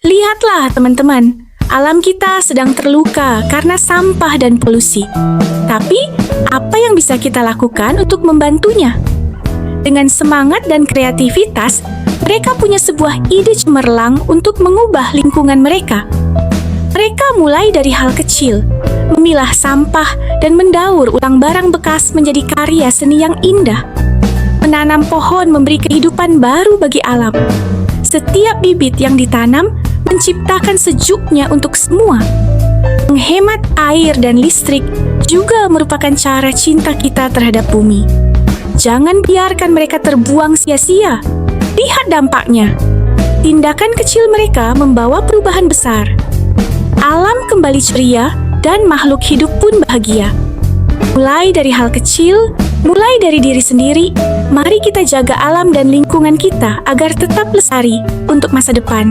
Lihatlah teman-teman, alam kita sedang terluka karena sampah dan polusi. Tapi, apa yang bisa kita lakukan untuk membantunya? Dengan semangat dan kreativitas, mereka punya sebuah ide cemerlang untuk mengubah lingkungan mereka. Mereka mulai dari hal kecil, memilah sampah dan mendaur ulang barang bekas menjadi karya seni yang indah. Menanam pohon memberi kehidupan baru bagi alam. Setiap bibit yang ditanam menciptakan sejuknya untuk semua. Menghemat air dan listrik juga merupakan cara cinta kita terhadap bumi. Jangan biarkan mereka terbuang sia-sia. Lihat dampaknya. Tindakan kecil mereka membawa perubahan besar. Alam kembali ceria dan makhluk hidup pun bahagia. Mulai dari hal kecil, mulai dari diri sendiri, mari kita jaga alam dan lingkungan kita agar tetap lestari untuk masa depan.